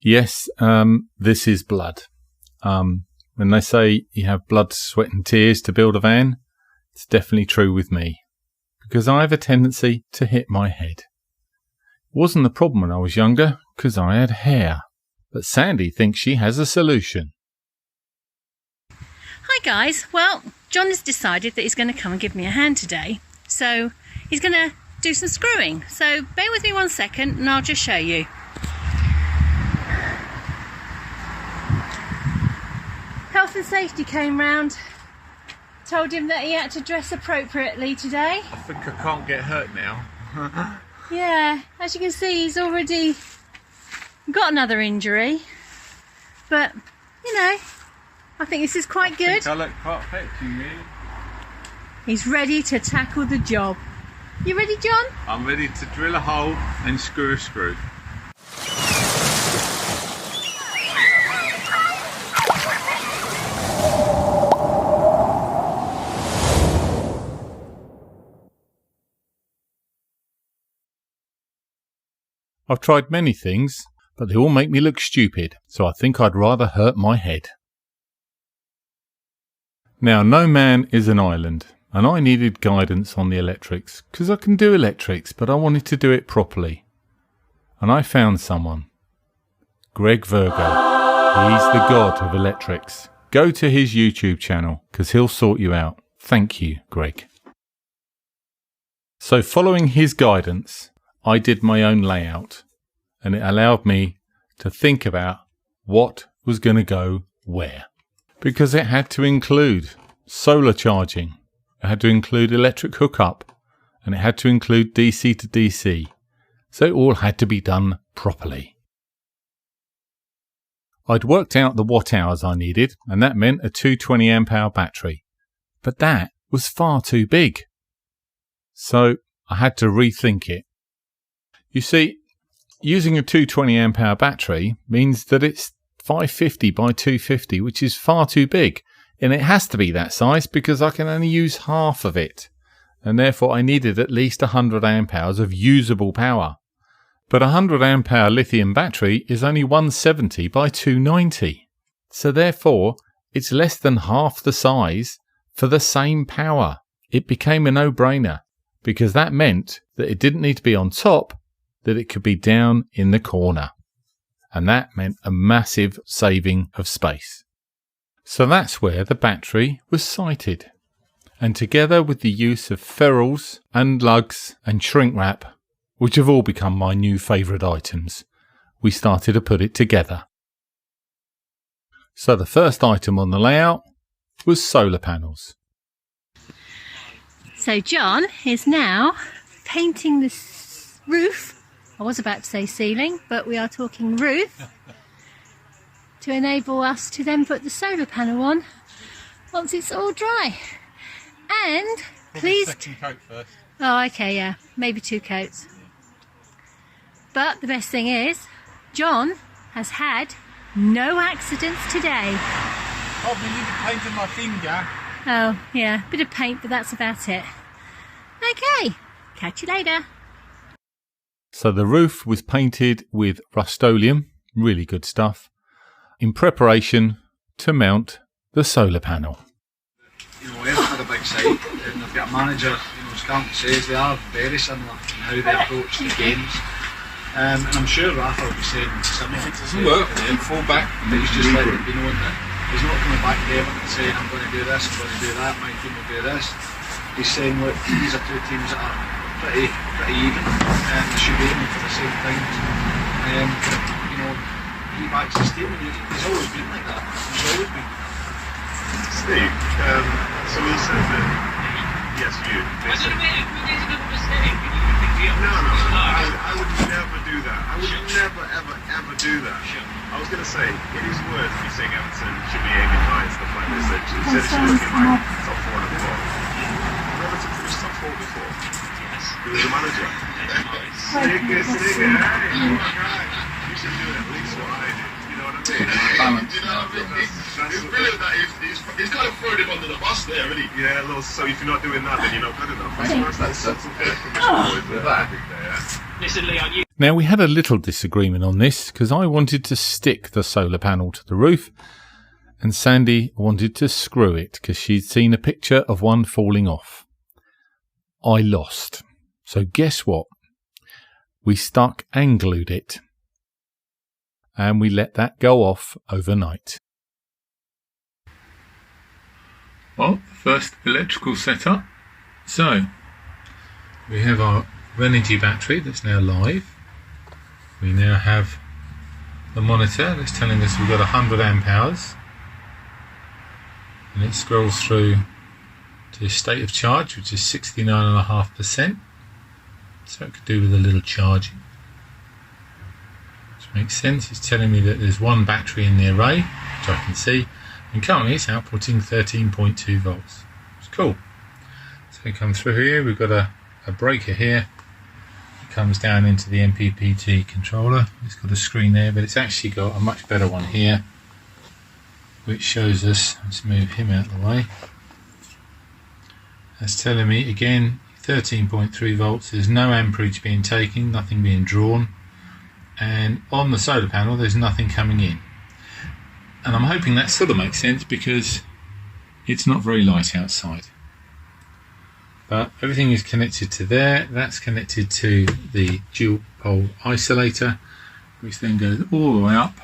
Yes, this is blood. When they say you have blood, sweat and tears to build a van, it's definitely true with me. Because I have a tendency to hit my head. It wasn't the problem when I was younger, because I had hair. But Sandy thinks she has a solution. Hi guys, well, John has decided that he's going to come and give me a hand today. So he's going to do some screwing. So bear with me 1 second and I'll just show you. Health and safety came round, told him that he had to dress appropriately today. I think I can't get hurt now. Yeah, as you can see, he's already got another injury. But, you know, I think this is quite good. I think I look quite fit to you. He's ready to tackle the job. You ready, John? I'm ready to drill a hole and screw a screw. I've tried many things, but they all make me look stupid, so I think I'd rather hurt my head. Now, no man is an island, and I needed guidance on the electrics, because I can do electrics, but I wanted to do it properly. And I found someone. Greg Virgo. He's the god of electrics. Go to his YouTube channel, because he'll sort you out. Thank you, Greg. So following his guidance, I did my own layout, and it allowed me to think about what was going to go where. Because it had to include solar charging, it had to include electric hookup, and it had to include DC to DC. So it all had to be done properly. I'd worked out the watt hours I needed, and that meant a 220 amp hour battery. But that was far too big. So I had to rethink it. You see, using a 220 amp hour battery means that it's 550 by 250, which is far too big. And it has to be that size because I can only use half of it. And therefore I needed at least 100 amp hours of usable power. But a 100 amp hour lithium battery is only 170 by 290. So therefore, it's less than half the size for the same power. It became a no-brainer because that meant that it didn't need to be on top, that it could be down in the corner. And that meant a massive saving of space. So that's where the battery was sited. And together with the use of ferrules and lugs and shrink wrap, which have all become my new favourite items, we started to put it together. So the first item on the layout was solar panels. So John is now painting the roof. I was about to say ceiling, but we are talking roof, to enable us to then put the solar panel on once it's all dry. And please... Second coat first. Oh, okay, yeah. Maybe 2 coats. But the best thing is, John has had no accidents today. Oh, we need to paint on my finger. Oh, yeah. Bit of paint, but that's about it. Okay. Catch you later. So the roof was painted with Rust-Oleum, really good stuff, in preparation to mount the solar panel. You know, we've had a big site and they've got a manager, you know, as Carlton says, they are very similar in how they approach the games. And I'm sure Rafa will be saying similar. If it doesn't work, then fall back. But he's just letting it be known that he's not coming back to Everton and saying, I'm going to do this, I'm going to do that, my team will do this. He's saying, look, these are two teams that are pretty even, and they should be aiming for the same things. You know, he backs his team, and he's always been like that. He's always been. Steve, so he says that, yes, you. No, I would never do that. I would never, ever do that. I was going to say, in his words, he's saying Everton should be aiming high and stuff like this. He said it should look like top 4 in the world. Everton finished top 4 before. He was a manager. Sticker, hey, you should do at least what I did. You know what I mean? You know what I mean? It's brilliant that he's kind of thrown him under the bus there, really. Yeah, a little, so if you're not doing that, then you're not good enough. That's okay. Now, we had a little disagreement on this because I wanted to stick the solar panel to the roof and Sandy wanted to screw it because she'd seen a picture of one falling off. I lost. So guess what? We stuck and glued it. And we let that go off overnight. Well, first electrical setup. So, we have our Renogy battery that's now live. We now have the monitor that's telling us we've got 100 amp hours. And it scrolls through to state of charge, which is 69.5%. So it could do with a little charging. Which makes sense. It's telling me that there's one battery in the array, which I can see. And currently it's outputting 13.2 volts. It's cool. So we come through here, we've got a breaker here. It comes down into the MPPT controller. It's got a screen there, but it's actually got a much better one here, which shows us, let's move him out of the way. That's telling me again 13.3 volts, there's no amperage being taken, nothing being drawn, and on the solar panel there's nothing coming in. And I'm hoping that sort of makes sense because it's not very light outside. But everything is connected to there, that's connected to the dual pole isolator, which then goes all the way up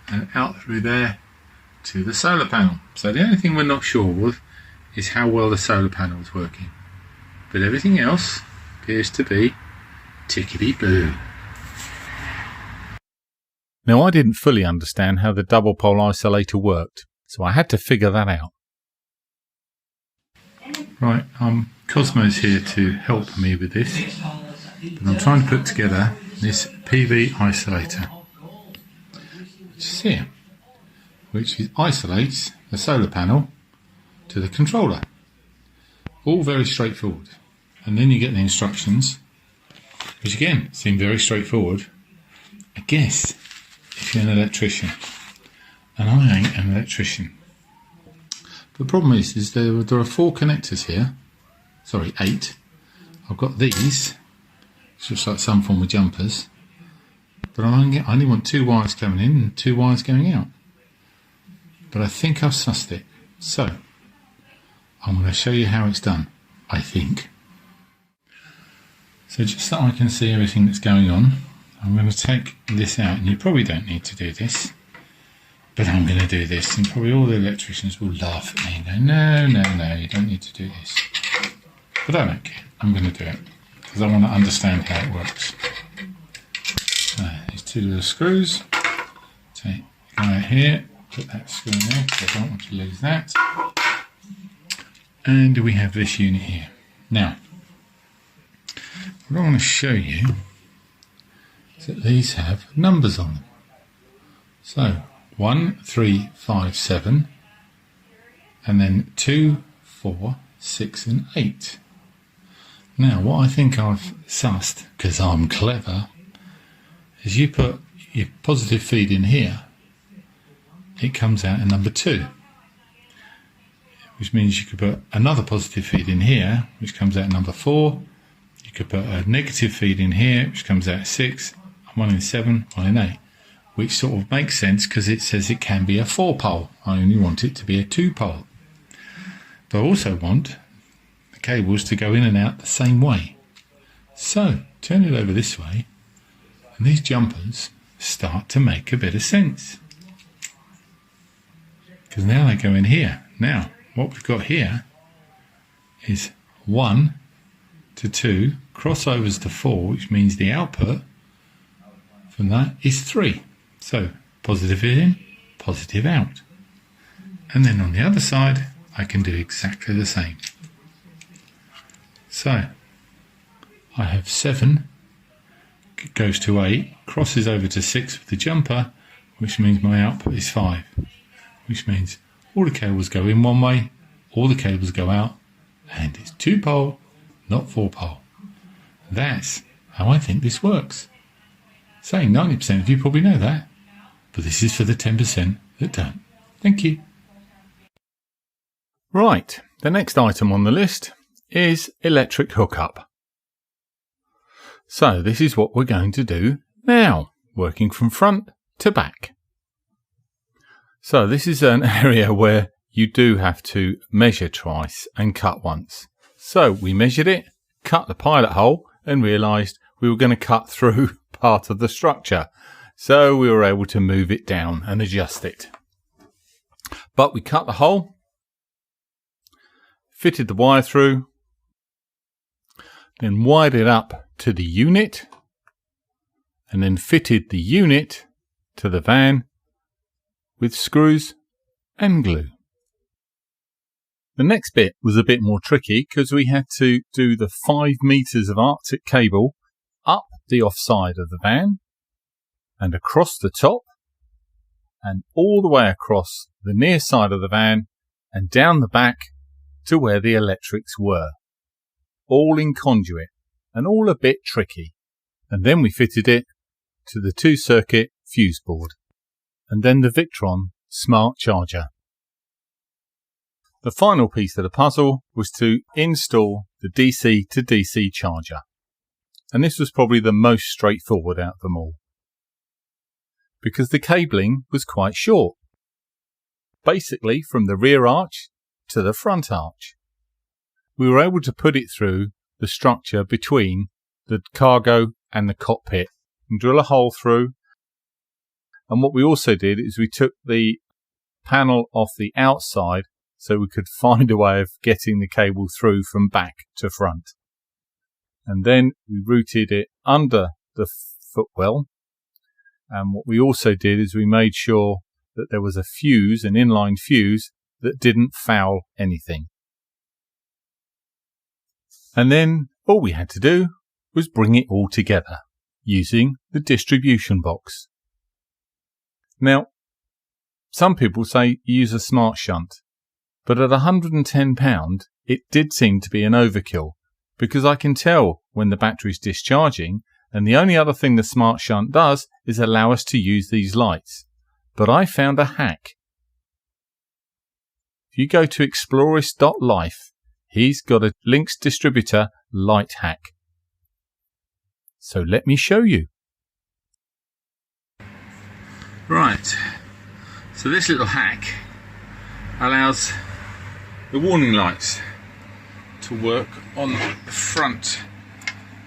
and out through there to the solar panel. So the only thing we're not sure of is how well the solar panel is working. But everything else appears to be tickety-boo. Now, I didn't fully understand how the double pole isolator worked, so I had to figure that out. Right, Cosmo's here to help me with this, but I'm trying to put together this PV Isolator, which is here, which isolates the solar panel to the controller. All very straightforward. And then you get the instructions, which again seem very straightforward, I guess, if you're an electrician. And I ain't an electrician. The problem is there are 4 connectors here. Sorry, 8. I've got these. It's just like some form of jumpers. But I only want 2 wires coming in and 2 wires going out. But I think I've sussed it. So, I'm going to show you how it's done, I think. So just so I can see everything that's going on, I'm going to take this out, and you probably don't need to do this, but I'm going to do this, and probably all the electricians will laugh at me and go, no, you don't need to do this. But I don't care, I'm going to do it, because I want to understand how it works. So, these 2 little screws, take the guy out here, put that screw in there, because I don't want to lose that. And we have this unit here. Now, what I want to show you is that these have numbers on them. So 1, 3, 5, 7, and then 2, 4, 6 and 8. Now what I think I've sussed, because I'm clever, is you put your positive feed in here, it comes out in number 2. Which means you could put another positive feed in here, which comes out number 4. You could put a negative feed in here, which comes out 6, 1 in 7, 1 in 8, which sort of makes sense because it says it can be a 4-pole. I only want it to be a 2-pole. But I also want the cables to go in and out the same way. So, turn it over this way, and these jumpers start to make a bit of sense. Because now they go in here. Now, what we've got here is 1 to 2, crossovers to 4, which means the output from that is 3. So, positive in, positive out. And then on the other side, I can do exactly the same. So, I have 7, goes to 8, crosses over to 6 with the jumper, which means my output is 5. Which means all the cables go in one way, all the cables go out, and it's 2-pole, not 4-pole. That's how I think this works. Saying 90% of you probably know that, but this is for the 10% that don't. Thank you. Right, the next item on the list is electric hookup. So this is what we're going to do now, working from front to back. So this is an area where you do have to measure twice and cut once. So we measured it, cut the pilot hole, and realised we were going to cut through part of the structure. So we were able to move it down and adjust it. But we cut the hole, fitted the wire through, then wired it up to the unit, and then fitted the unit to the van with screws and glue. The next bit was a bit more tricky because we had to do the 5 meters of Arctic cable up the offside of the van and across the top and all the way across the near side of the van and down the back to where the electrics were. All in conduit and all a bit tricky. And then we fitted it to the 2-circuit fuse board and then the Victron smart charger. The final piece of the puzzle was to install the DC to DC charger. And this was probably the most straightforward out of them all, because the cabling was quite short, basically from the rear arch to the front arch. We were able to put it through the structure between the cargo and the cockpit and drill a hole through. And what we also did is we took the panel off the outside so we could find a way of getting the cable through from back to front. And then we routed it under the footwell. And what we also did is we made sure that there was a fuse, an inline fuse, that didn't foul anything. And then all we had to do was bring it all together using the distribution box. Now, some people say use a smart shunt, but at £110 it did seem to be an overkill, because I can tell when the battery's discharging, and the only other thing the smart shunt does is allow us to use these lights. But I found a hack. If you go to exploris.life, he's got a Lynx distributor light hack. So let me show you. Right, so this little hack allows the warning lights to work on the front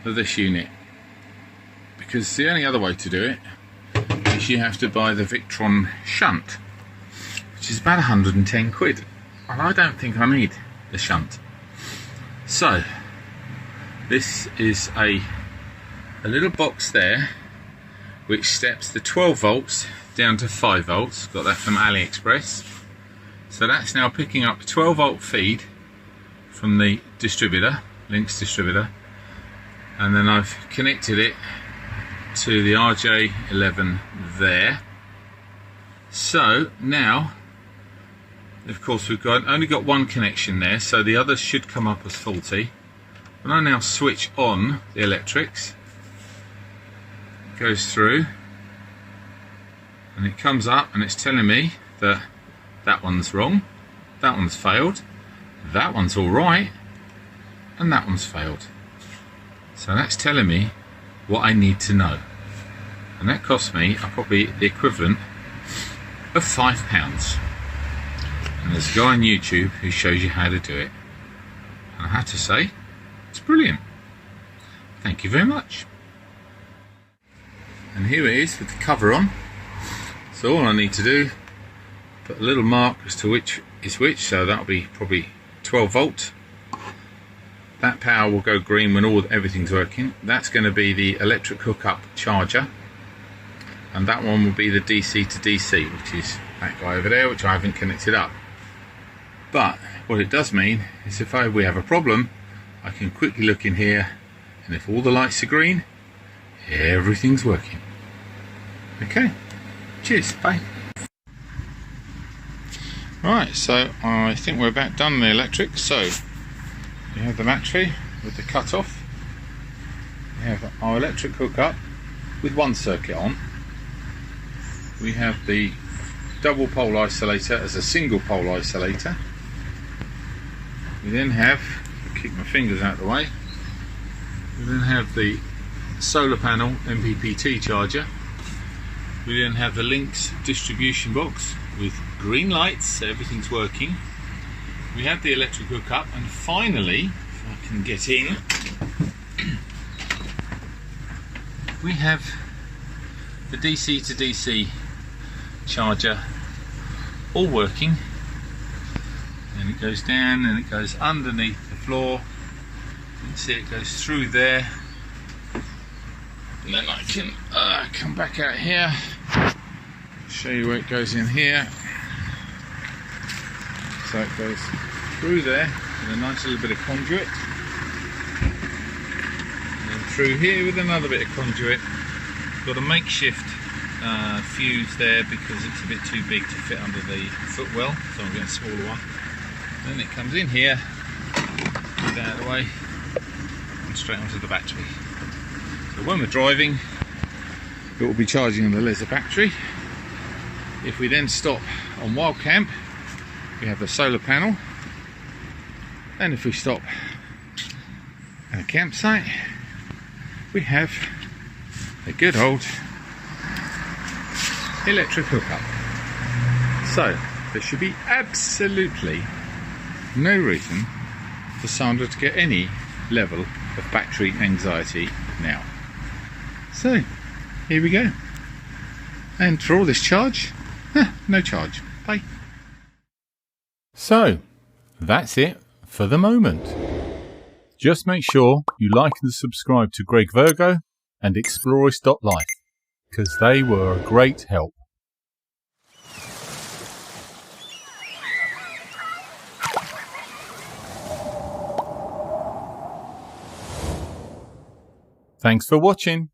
of this unit, because the only other way to do it is you have to buy the Victron shunt, which is about 110 quid, and I don't think I need the shunt. So this is a little box there which steps the 12 volts down to 5 volts. Got that from AliExpress. So that's now picking up 12 volt feed from the distributor, Lynx distributor, and then I've connected it to the RJ11 there. So now, of course, we've only got one connection there, so the others should come up as faulty. When I now switch on the electrics, it goes through and it comes up and it's telling me that that one's wrong, that one's failed, that one's alright, and that one's failed. So that's telling me what I need to know. And that cost me probably the equivalent of £5. And there's a guy on YouTube who shows you how to do it. And I have to say, it's brilliant. Thank you very much. And here it is with the cover on. So all I need to do, put a little mark as to which is which, so that'll be probably 12 volt. That power will go green when everything's working. That's going to be the electric hookup charger, and that one will be the DC to DC, which is that guy over there, which I haven't connected up. But what it does mean is if we have a problem, I can quickly look in here, and if all the lights are green, everything's working. Okay, cheers, bye. Right, so I think we're about done the electric. So we have the battery with the cut-off. We have our electric hookup with one circuit on. We have the double pole isolator as a single pole isolator. We then have, I'll keep my fingers out of the way, we then have the solar panel MPPT charger. We then have the Lynx distribution box with green lights, so everything's working. We have the electric hookup, and finally, if I can get in, we have the DC to DC charger all working, and it goes down and it goes underneath the floor. You can see it goes through there, and then I can come back out here, show you where it goes in here. So it goes through there with a nice little bit of conduit, and then through here with another bit of conduit. Got a makeshift fuse there because it's a bit too big to fit under the footwell, so I'm getting a smaller one. Then it comes in here, get out of the way, and straight onto the battery. So when we're driving, it will be charging the laser battery. If we then stop on wild camp, we have the solar panel, and if we stop at a campsite, we have a good old electric hookup. So there should be absolutely no reason for Sandra to get any level of battery anxiety now. So here we go, and for all this charge, no charge. Bye. So that's it for the moment. Just make sure you like and subscribe to Greg Virgo and Explorist.life, because they were a great help. Thanks for watching.